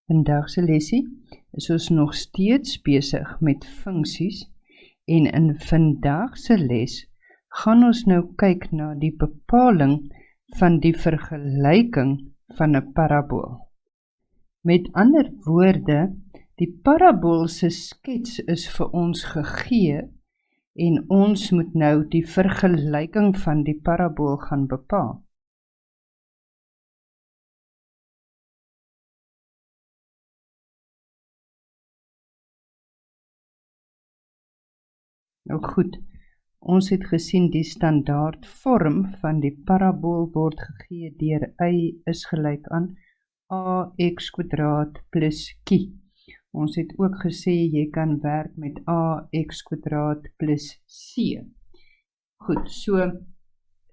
Vandag se lesie is ons nog steeds besig met funksies en in vandag se les gaan ons nou kyk na die bepaling van die vergelyking van 'n parabool. Met ander woorde, die parabool se skets is vir ons gegee en ons moet nou die vergelyking van die parabool gaan bepaal. Nou goed, ons het gesien die standaard vorm van die parabool word gegee deur y is gelyk aan ax² plus q. Ons het ook gesê jy kan werk met ax² plus c. Goed, so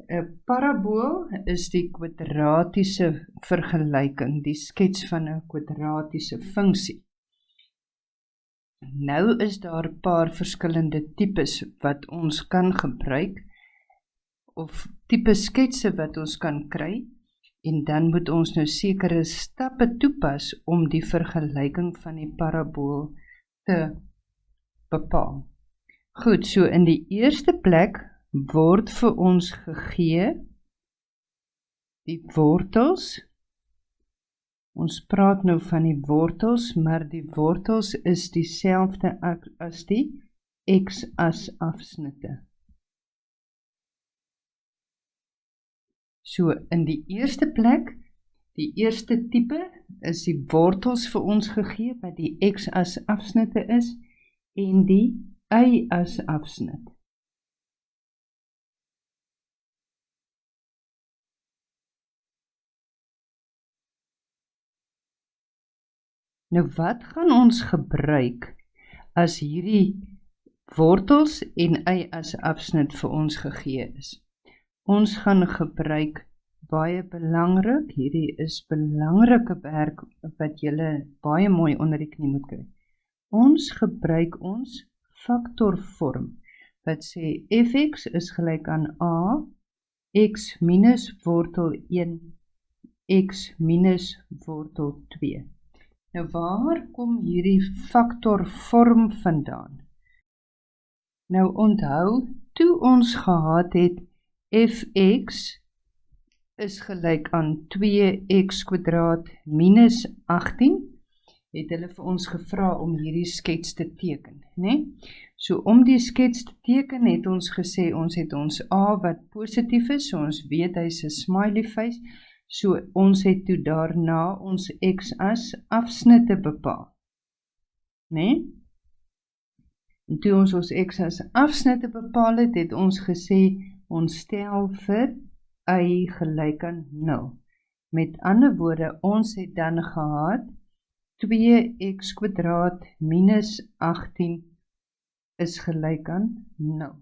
'n parabool is die kwadratiese vergelyking, die skets van 'n kwadratiese funksie. Nou is daar 'n paar verskillende tipes wat ons kan gebruik, of tipe sketse wat ons kan kry, en dan moet ons nou sekere stappe toepas om die vergelyking van die parabool te bepaal. Goed, so in die eerste plek word vir ons gegee die wortels. Ons praat nou van die wortels, maar die wortels is dieselfde as die x-as afsnitte. So in die eerste plek, die eerste tipe is die wortels vir ons gegee wat die x-as afsnitte is en die y-as afsnit. Nou wat gaan ons gebruik as hierdie wortels en y-as afsnit vir ons gegee is? Ons gaan gebruik, baie belangrik, hierdie is belangrike werk wat julle baie mooi onder die knie moet kry. Ons gebruik ons faktorvorm wat sê fx is gelyk aan a, x minus wortel 1, x minus wortel 2. Nou waar kom hierdie faktorvorm vandaan? Nou onthou, toe ons gehad het fx is gelyk aan 2x² minus 18, het hulle vir ons gevra om hierdie skets te teken, né? So om die skets te teken het ons gesê, ons het ons a wat positief is, so ons weet hy's 'n smiley face, so ons het toe daarna ons x-as afsnitte bepaal, né? En toe ons x-as afsnitte bepaal het, het ons gesê, ons stel vir y gelyk aan 0. Met ander woorde, ons het dan gehad 2x² minus 18 is gelyk aan 0.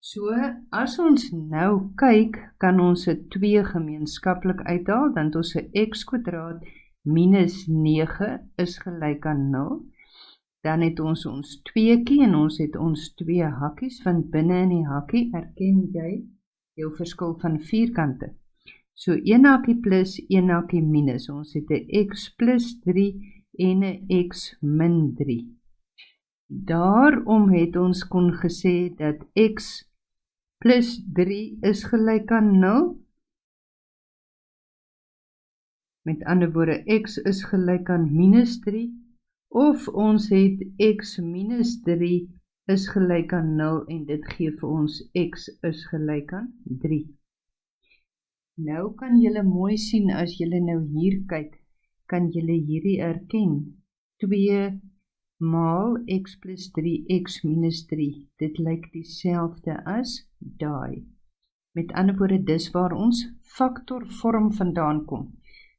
So, as ons nou kyk, kan ons 'n 2 gemeenskaplik uithaal, dan het ons 'n x² minus 9 is gelyk aan 0. Dan het ons ons 2kie en ons het ons 2 hakkies, want binne in die hakkie erken jy jou verskil van vierkante. So 1 hakkie plus, 1 hakkie minus, ons het 'n x plus 3 en 'n x min 3. Daarom het ons kon gesê dat x plus 3 is gelyk aan 0. Met ander woorde, x is gelyk aan minus 3, of ons het x minus 3 is gelyk aan 0 en dit gee vir ons x is gelyk aan 3. Nou kan julle mooi sien as julle nou hier kyk, kan julle hierdie erken. 2 maal x plus 3, x minus 3, dit lyk dieselfde as daai. Met ander woorde, dis waar ons faktorvorm vandaan kom.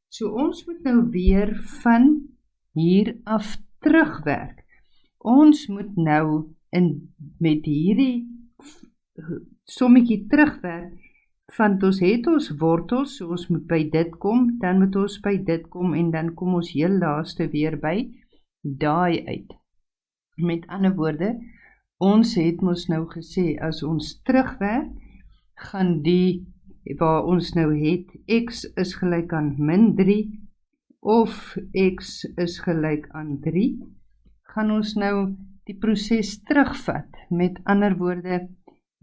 So ons moet nou weer van hier af terugwerk. Ons moet nou met hierdie sommetjie terugwerk, want ons het ons wortels, so ons moet by dit kom, dan moet ons by dit kom, en dan kom ons heel laaste weer by daai uit. Met ander woorde, ons het mos nou gesê, as ons terugwerk, gaan die, waar ons nou het, x is gelyk aan min 3, of x is gelyk aan 3, gaan ons nou die proses terugvat. Met ander woorde,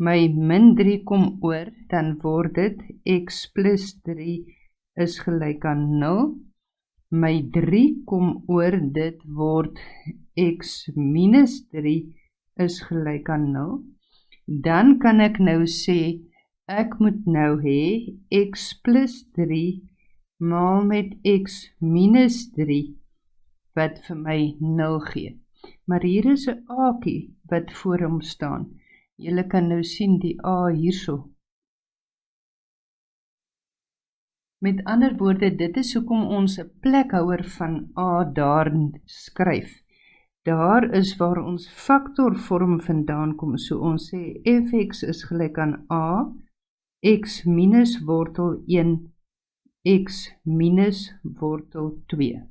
my min 3 kom oor, dan word dit x plus 3 is gelyk aan 0. My 3 kom oor, dit word x minus 3 is gelyk aan 0. Dan kan ek nou sê, ek moet nou hê x plus 3 maal met x minus 3, wat vir my 0 gee. Maar hier is 'n aakie wat voor hom staan. Julle kan nou sien die A hierso. Met ander woorde, dit is hoekom ons 'n plekhouer van A daar skryf. Daar is waar ons faktorvorm vandaan kom. So ons sê fx is gelyk aan A, x minus wortel 1, x minus wortel 2.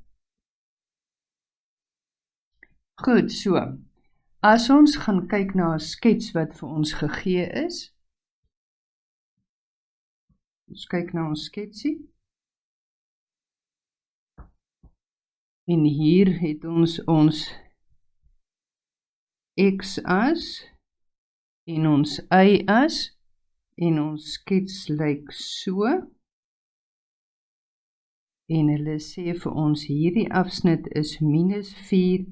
Goed, so, as ons gaan kyk na 'n skets wat vir ons gegee is, ons kyk na ons sketsie, en hier het ons x-as, en ons y-as, en ons skets lyk so, en hulle sê vir ons, hierdie afsnit is minus 4,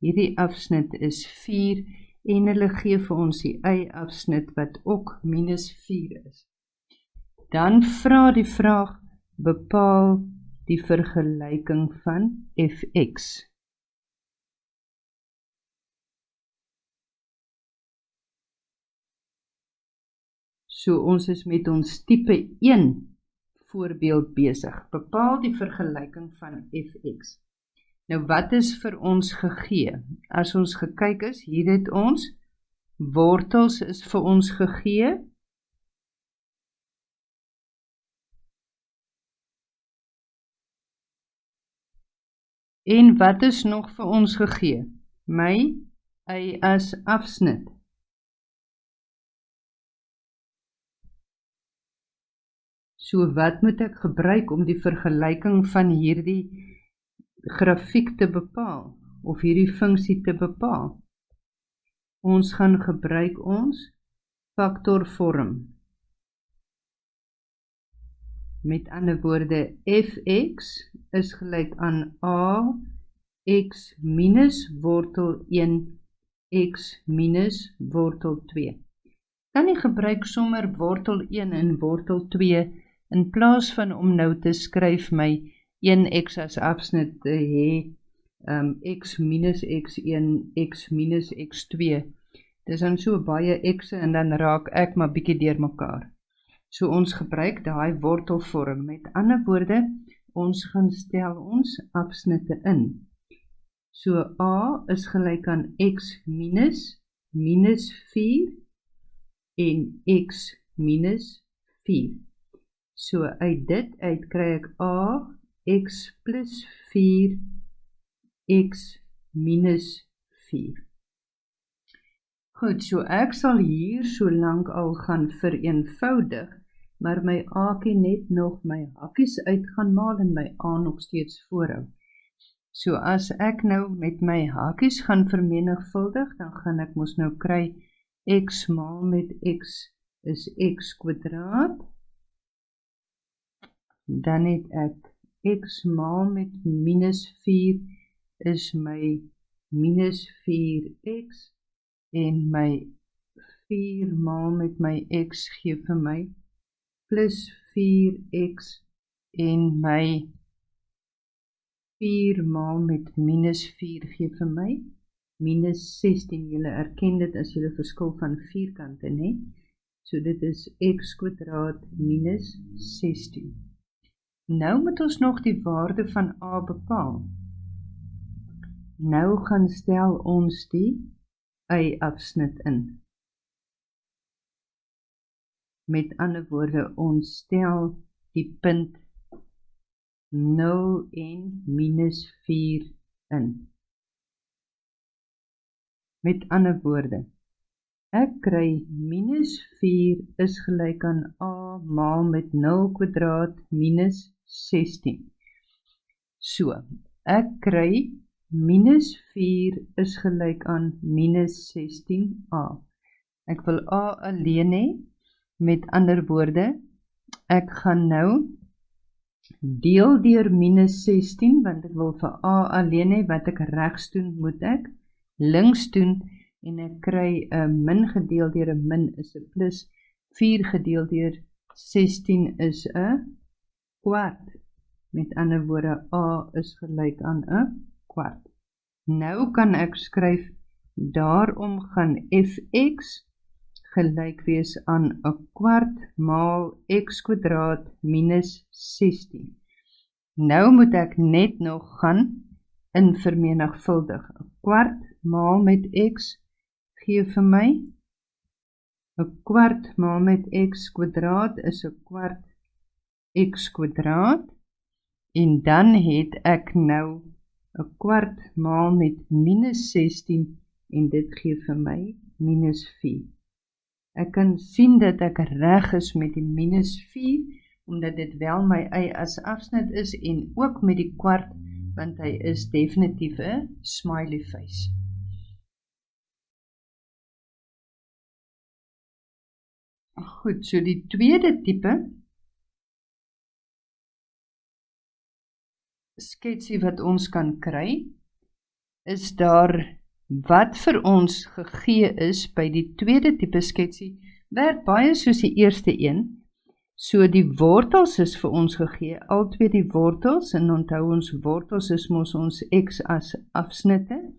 hierdie afsnit is 4, en hulle gee vir ons die y-afsnit wat ook minus 4 is. Dan vra die vraag, bepaal die vergelyking van fx. So ons is met ons tipe 1 voorbeeld besig. Bepaal die vergelyking van fx. Nou wat is vir ons gegee? As ons gekyk is, hier het ons, wortels is vir ons gegee. En wat is nog vir ons gegee? My y-as afsnit. So wat moet ek gebruik om die vergelyking van hierdie grafiek te bepaal, of hierdie funksie te bepaal? Ons gaan gebruik ons faktorvorm. Met ander woorde, fx is gelyk aan a x minus wortel 1 x minus wortel 2. Dan jy gebruik sommer wortel 1 en wortel 2 in plaas van om nou te skryf my 1x as afsnit te hê, x minus x1, x minus x2. Dis dan so baie x'e en dan raak ek maar bietjie deur mekaar. So ons gebruik daai wortelvorm. Met ander woorde, ons gaan stel ons afsnitte in. So a is gelyk aan x minus 4 en x minus 4. So uit dit uit kry ek a x plus 4 x minus 4. Goed, so ek sal hier so lank al gaan vereenvoudig, maar my aakie net nog my hakkies uit gaan maal en my a nog steeds voorhou. So as ek nou met my hakies gaan vermenigvuldig, dan gaan ek mos nou kry x maal met x is x kwadraat. Dan het ek x maal met minus 4 is my minus 4x en my 4 maal met my x gee vir my plus 4x en my 4 maal met minus 4 gee vir my minus 16. Julle erken dit as julle verskil van vierkante, né? So dit is x kwadraat minus 16. Nou moet ons nog die waarde van a bepaal. Nou gaan stel ons die y-afsnit in. Met ander woorde, ons stel die punt 0 en minus 4 in. Met ander woorde, ek kry minus 4 is gelyk aan a maal met 0 kwadraat minus 16. So, ek kry minus 4 is gelyk aan minus 16a. Ek wil a alleen hê, met ander woorde, ek gaan nou deel deur minus 16, want ek wil vir a alleen hê, wat ek regs doen, moet ek links doen, en ek kry 'n min gedeel deur 'n min is 'n plus, 4 gedeel deur 16 is 'n kwart. Met ander woorde, a is gelyk aan 'n kwart. Nou kan ek skryf, daarom gaan fx gelyk wees aan 'n kwart maal x kwadraat minus 16. Nou moet ek net nog gaan in vermenigvuldig. 'n kwart maal met x gee vir my 'n kwart maal met x kwadraat is 'n kwart x kwadraat, en dan het ek nou 'n kwart maal met minus 16, en dit gee vir my minus 4. Ek kan sien dat ek reg is met die minus 4, omdat dit wel my y as afsnit is, en ook met die kwart, want hy is definitief 'n smiley face. Goed, so die tweede tipe sketsie wat ons kan kry, is daar wat vir ons gegee is by die tweede tipe sketsie, werk baie soos die eerste een. So die wortels is vir ons gegee, al twee die wortels, en onthou ons wortels is mos ons x as afsnitte.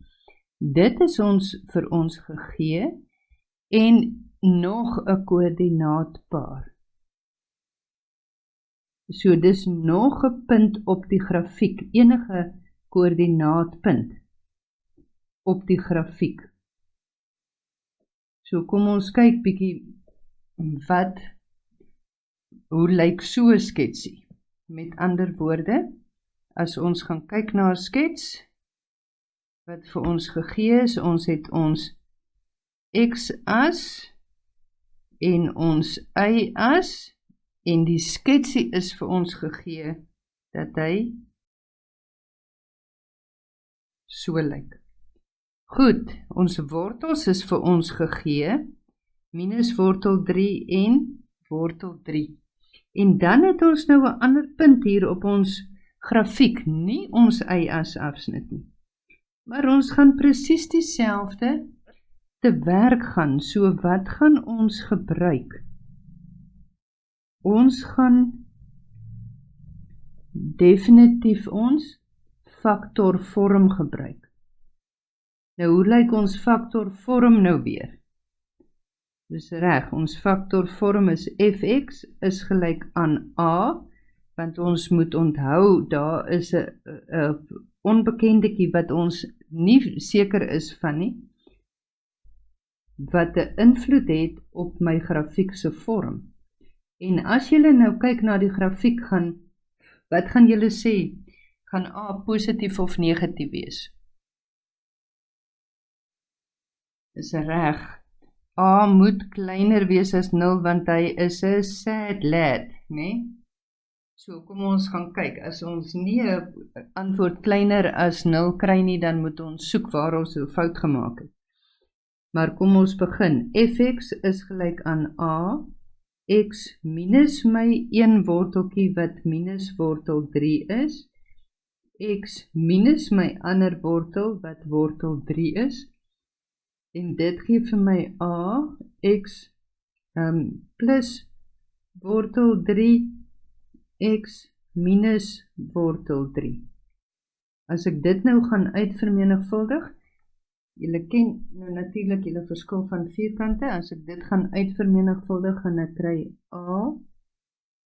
Dit is ons vir ons gegee, en nog 'n koördinaatpaar. So dis nog 'n punt op die grafiek, enige koördinaatpunt op die grafiek. So kom ons kyk bietjie hoe lyk so 'n sketsie? Met ander woorde, as ons gaan kyk na 'n skets wat vir ons gegee is, ons het ons x-as en ons y-as, en die sketsie is vir ons gegee dat hy so lyk. Goed, ons wortels is vir ons gegee, minus wortel 3 en wortel 3. En dan het ons nou 'n ander punt hier op ons grafiek, nie ons y-as afsnit nie. Maar ons gaan presies dieselfde te werk gaan, so wat gaan ons gebruik? Ons gaan definitief ons faktorvorm gebruik. Nou, hoe lyk ons faktorvorm nou weer? Dis reg, ons faktorvorm is fx is gelyk aan a, want ons moet onthou, daar is 'n onbekendetjie wat ons nie seker is van nie, wat 'n invloed het op my grafiek se vorm. En as julle nou kyk na die grafiek, wat gaan julle sê? Gaan a positief of negatief wees? Is reg. A moet kleiner wees as 0, want hy is 'n sad lad, né? So kom ons gaan kyk, as ons nie 'n antwoord kleiner as 0 kry nie, dan moet ons soek waar ons 'n fout gemaak het. Maar kom ons begin. Fx is gelyk aan a, x minus my 1 worteltjie wat minus wortel 3 is, x minus my ander wortel wat wortel 3 is, en dit gee vir my a, x plus wortel 3, x minus wortel 3. As ek dit nou gaan uitvermenigvuldig, julle ken nou natuurlik julle verskil van vierkante, as ek dit gaan uitvermenigvuldig, gaan ek kry a,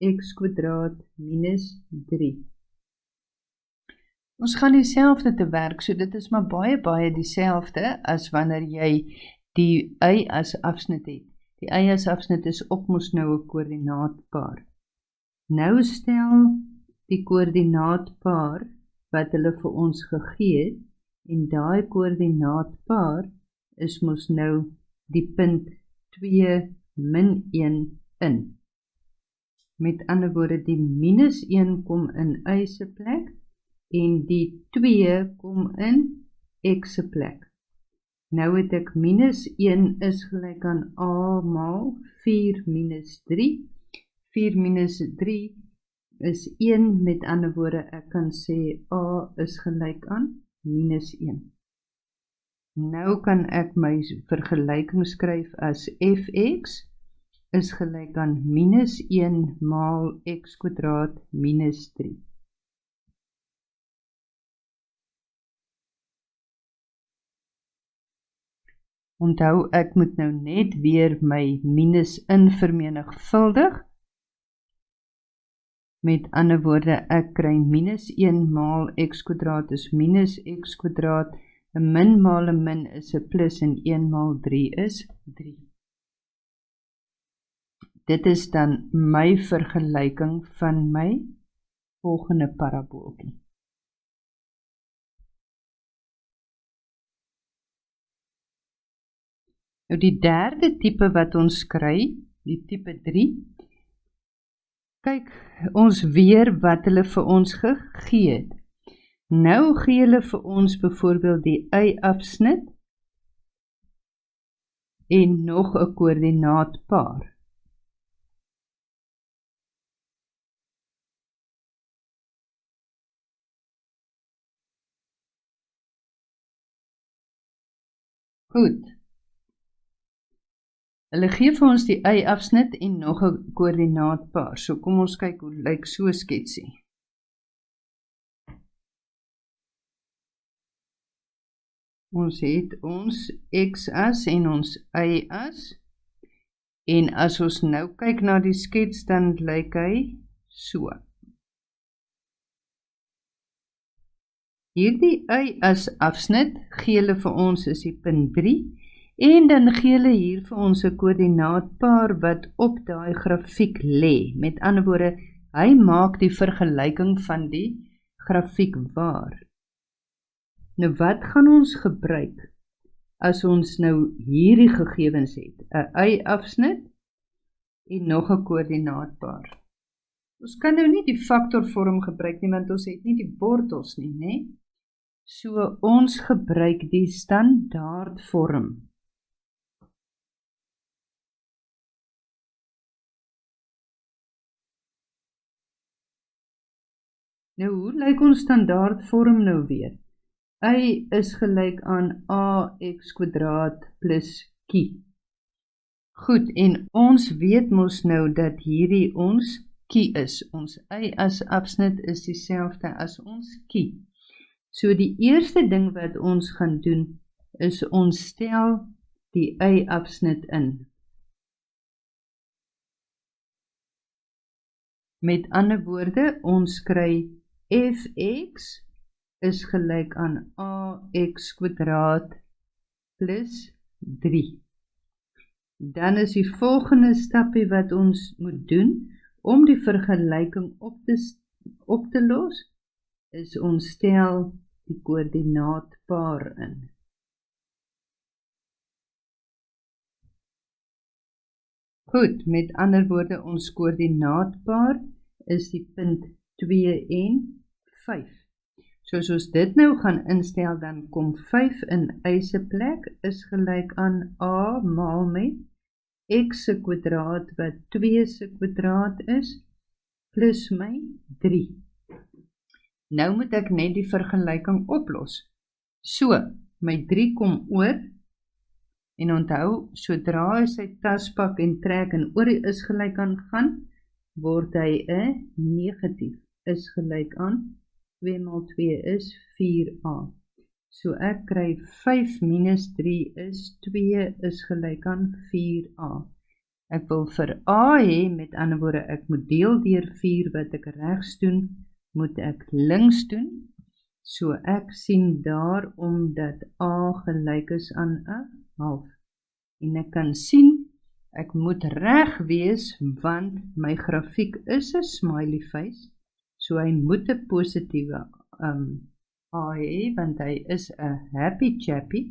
x kwadraat minus 3. Ons gaan dieselfde te werk, so dit is maar baie dieselfde as wanneer jy die y as afsnit het. Die y as afsnit is ook mos nou 'n koördinaatpaar. Nou stel die koördinaatpaar wat hulle vir ons gegee het, en daai koördinaatpaar is mos nou die punt 2 min 1 in. Met ander woorde, die minus 1 kom in y se plek, en die 2 kom in x se plek. Nou het ek minus 1 is gelyk aan a maal 4 minus 3. 4 minus 3 is 1, met ander woorde, ek kan sê a is gelyk aan minus 1. Nou kan ek my vergelyking skryf as fx is gelyk aan minus 1 maal x kwadraat minus 3. Onthou, ek moet nou net weer my minus in vermenigvuldig. Met ander woorde, ek kry minus 1 maal x kwadraat is minus x kwadraat, 'n min maal 'n min is 'n plus en 1 maal 3 is 3. Dit is dan my vergelyking van my volgende parabooltjie. Nou die derde tipe wat ons kry, die tipe 3, kyk ons weer wat hulle vir ons gegee het. Nou gee hulle vir ons byvoorbeeld die y-afsnit en nog 'n koördinaatpaar. Goed. Hulle gee vir ons die y-afsnit en nog 'n koördinaatpaar. So kom ons kyk hoe lyk so sketsie. Ons het ons x-as en ons y-as. En as ons nou kyk na die skets, dan lyk hy so. Hierdie y-as afsnit gee hulle vir ons is die punt 3. En dan gee hulle hier vir ons 'n koördinaatpaar wat op daai grafiek lê. Met ander woorde, hy maak die vergelyking van die grafiek waar. Nou wat gaan ons gebruik as ons nou hierdie gegevens het? 'n y-afsnit en nog 'n koördinaatpaar. Ons kan nou nie die faktorvorm gebruik nie, want ons het nie die wortels nie, né? So ons gebruik die standaardvorm. Nou, hoe lyk ons standaardvorm nou weer? Y is gelyk aan ax kwadraat plus q. Goed, en ons weet mos nou dat hierdie ons q is. Ons y-as afsnit is dieselfde as ons q. So die eerste ding wat ons gaan doen, is ons stel die y-afsnit in. Met ander woorde, ons kry fx is gelyk aan ax kwadraat plus 3. Dan is die volgende stapie wat ons moet doen, om die vergelyking op te los, is ons stel die koördinaatpaar in. Goed, met ander woorde, ons koördinaatpaar is die punt 2 en 5. So as ons dit nou gaan instel, dan kom 5 in y se plek is gelyk aan a maal met x se kwadraat wat 2 se kwadraat is, plus my 3. Nou moet ek net die vergelyking oplos. So, my 3 kom oor, en onthou, sodra hy sy taspak en trek en oor die is gelyk aan gaan, word hy 'n negatief, is gelyk aan 2 maal 2 is 4a. So ek kry 5 minus 3 is 2 is gelyk aan 4a. Ek wil vir a hê, met ander woorde, ek moet deel deur 4 wat ek regs doen, moet ek links doen. So ek sien daarom dat a gelyk is aan 'n half. En ek kan sien, ek moet reg wees, want my grafiek is 'n smiley face. So hy moet 'n positiewe a hê, want hy is 'n happy chappy.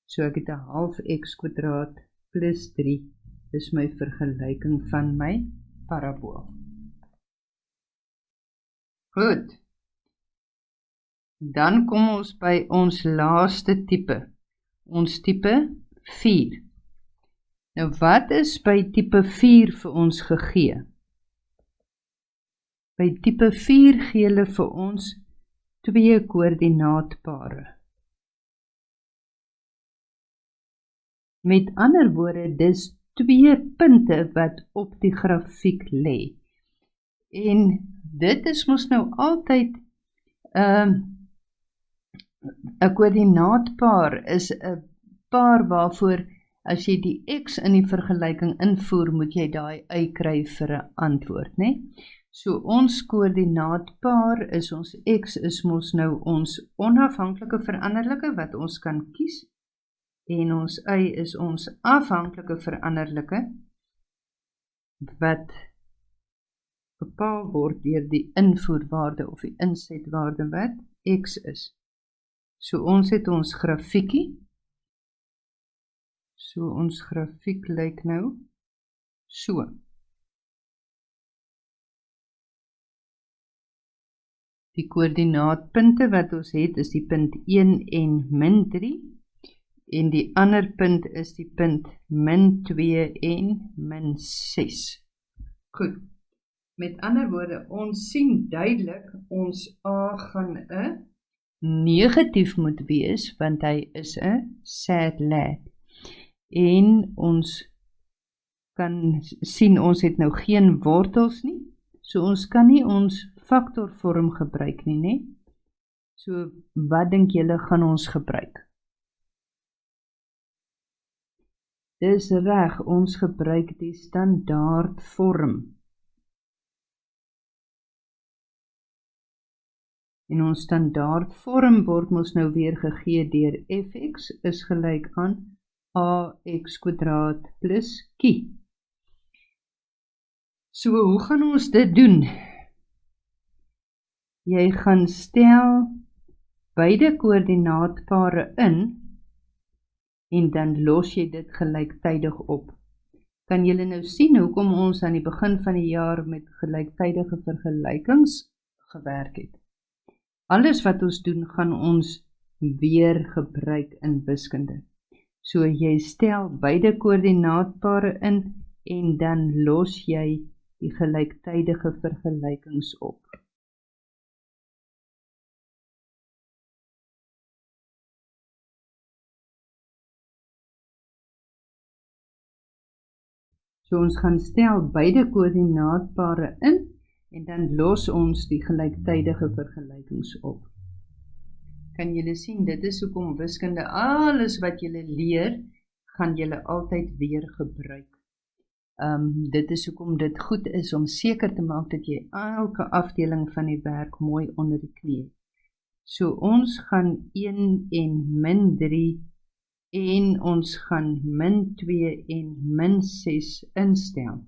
So ek het 'n half x kwadraat plus 3. Dis my vergelyking van my parabool. Goed. Dan kom ons by ons laaste tipe. Ons tipe 4. Nou wat is by tipe 4 vir ons gegee? By tipe 4 gee hulle vir ons 2 koördinaatpare. Met ander woorde, dis 2 punte wat op die grafiek lê. En dit is mos nou altyd 'n koördinaatpaar is 'n paar waarvoor as jy die x in die vergelyking invoer, moet jy daai y kry vir 'n antwoord, né? So ons koördinaatpaar is ons x is mos nou ons onafhanklike veranderlike wat ons kan kies en ons y is ons afhanklike veranderlike wat bepaal word deur die invoerwaarde of die insetwaarde wat x is. So ons het ons grafiekie. So ons grafiek lyk nou so. Die koördinaatpunte wat ons het is die punt 1 en min 3 en die ander punt is die punt min 2 en min 6. Goed. Met ander woorde, ons sien duidelik ons A gaan 'n negatief moet wees want hy is 'n sad lad. En ons kan sien ons het nou geen wortels nie. So ons kan nie ons faktorvorm gebruik nie, né? So wat dink julle gaan ons gebruik? Dis reg, ons gebruik die standaardvorm. En ons standaardvorm word mos nou weer gegee deur fx is gelyk aan ax kwadraat plus q. So hoe gaan ons dit doen? Jy gaan stel beide koördinaatpare in en dan los jy dit gelyktydig op. Kan julle nou sien hoekom ons aan die begin van die jaar met gelyktydige vergelykings gewerk het? Alles wat ons doen, gaan ons weer gebruik in wiskunde. So jy stel beide koördinaatpare in en dan los jy die gelyktydige vergelykings op. So ons gaan stel beide koördinaatpare in en dan los ons die gelyktydige vergelykings op. Kan julle sien, dit is hoekom wiskunde, alles wat julle leer, gaan julle altyd weer gebruik. Dit is hoekom dit goed is om seker te maak dat jy elke afdeling van die werk mooi onder die knie het. So ons gaan 1 en min 3 en ons gaan min 2 en min 6 instel.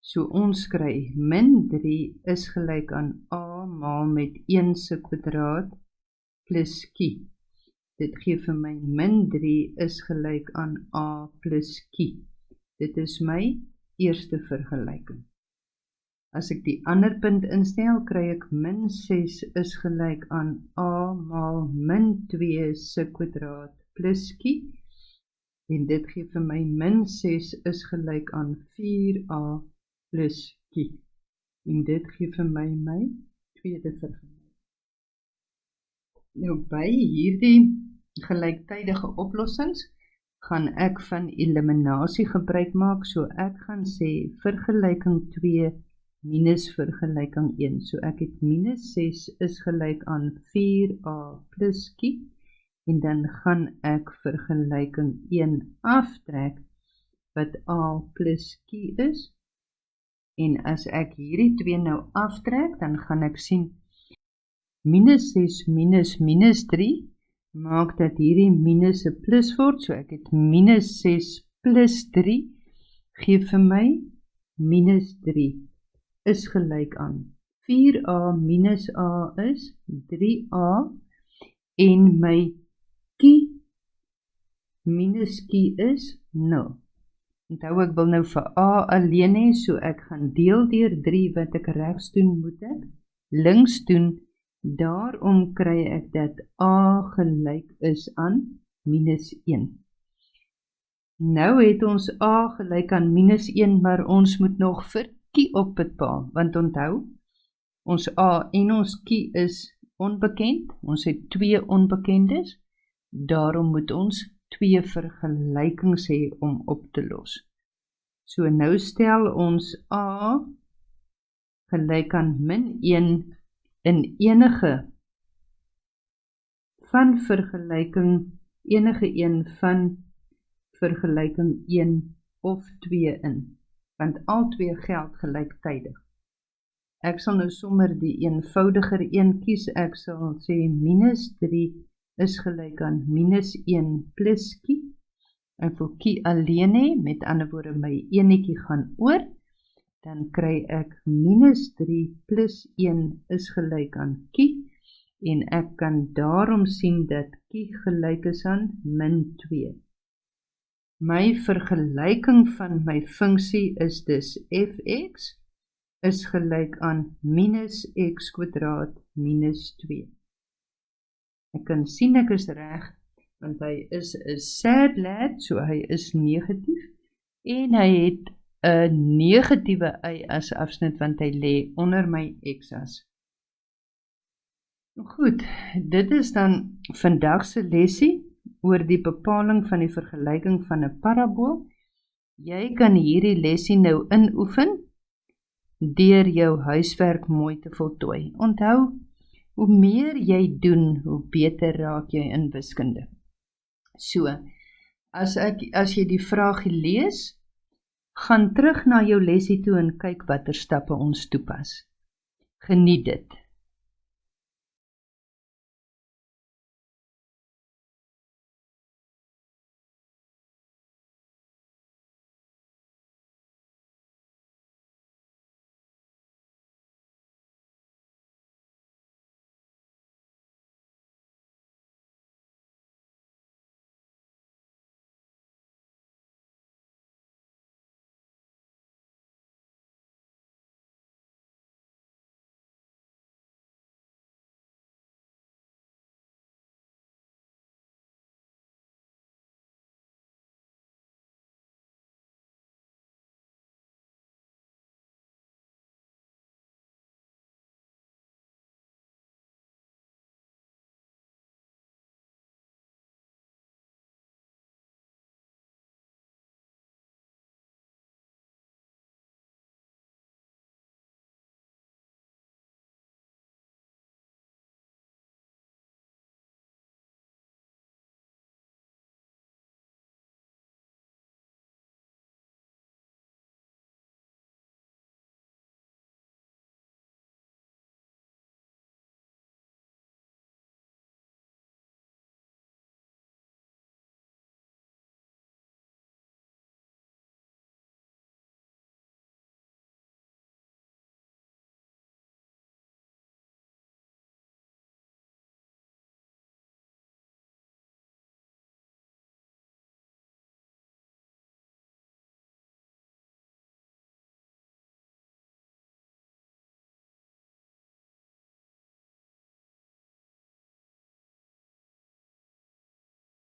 So ons kry min 3 is gelyk aan a maal met 1 se kwadraat plus q. Dit gee vir my min 3 is gelyk aan a plus q. Dit is my eerste vergelyking. As ek die ander punt instel, kry ek min 6 is gelyk aan a maal min 2 se kwadraat plus q. En dit gee vir my min 6 is gelyk aan 4a plus q. En dit gee vir my tweede vergelyking. Nou by hierdie gelyktydige oplossings gaan ek van eliminasie gebruik maak, so ek gaan sê vergelyking 2 minus vergelyking 1. So ek het minus 6 is gelyk aan 4a plus q en dan gaan ek vergelyking 1 aftrek wat a plus q is. En as ek hierdie 2 nou aftrek, dan gaan ek sien minus 6 minus 3 maak dat hierdie minus 'n plus word, so ek het minus 6 plus 3 gee vir my minus 3 is gelyk aan 4a minus a is 3a en my q minus q is 0. Onthou ek wil nou vir a alleen hê, so ek gaan deel deur 3 wat ek regs doen moet ek links doen, daarom kry ek dat A gelyk is aan -1. Nou het ons A gelyk aan -1, maar ons moet nog vir kie opbepaal, want onthou, ons A en ons kie is onbekend, ons het 2 onbekendes, daarom moet ons 2 vergelykings hê om op te los. So nou stel ons A gelyk aan -1 in enige van vergelyking, enige een van vergelyking 1 of 2 in, want al 2 geld gelyktydig. Ek sal nou sommer die eenvoudiger een kies, ek sal sê -3 is gelyk aan -1 plus kie. Ek wil kie alleen hê, met ander woorde my enetjie gaan oor, dan kry ek -3 plus 1 is gelyk aan kie, en ek kan daarom sien dat kie gelyk is aan -2. My vergelyking van my funksie is dus fx is gelyk aan -x² minus 2. Ek kan sien ek is reg, want hy is 'n sad lad, so hy is negatief, en hy het 'n negatiewe y-as afsnit, want hy lê onder my x-as. Goed, dit is dan vandag se lesie oor die bepaling van die vergelyking van 'n parabool. Jy kan hierdie lesie nou inoefen deur jou huiswerk mooi te voltooi. Onthou, hoe meer jy doen, hoe beter raak jy in wiskunde. So, as jy die vraagie lees, gaan terug na jou lesie toe en kyk watter stappe ons toepas. Geniet dit.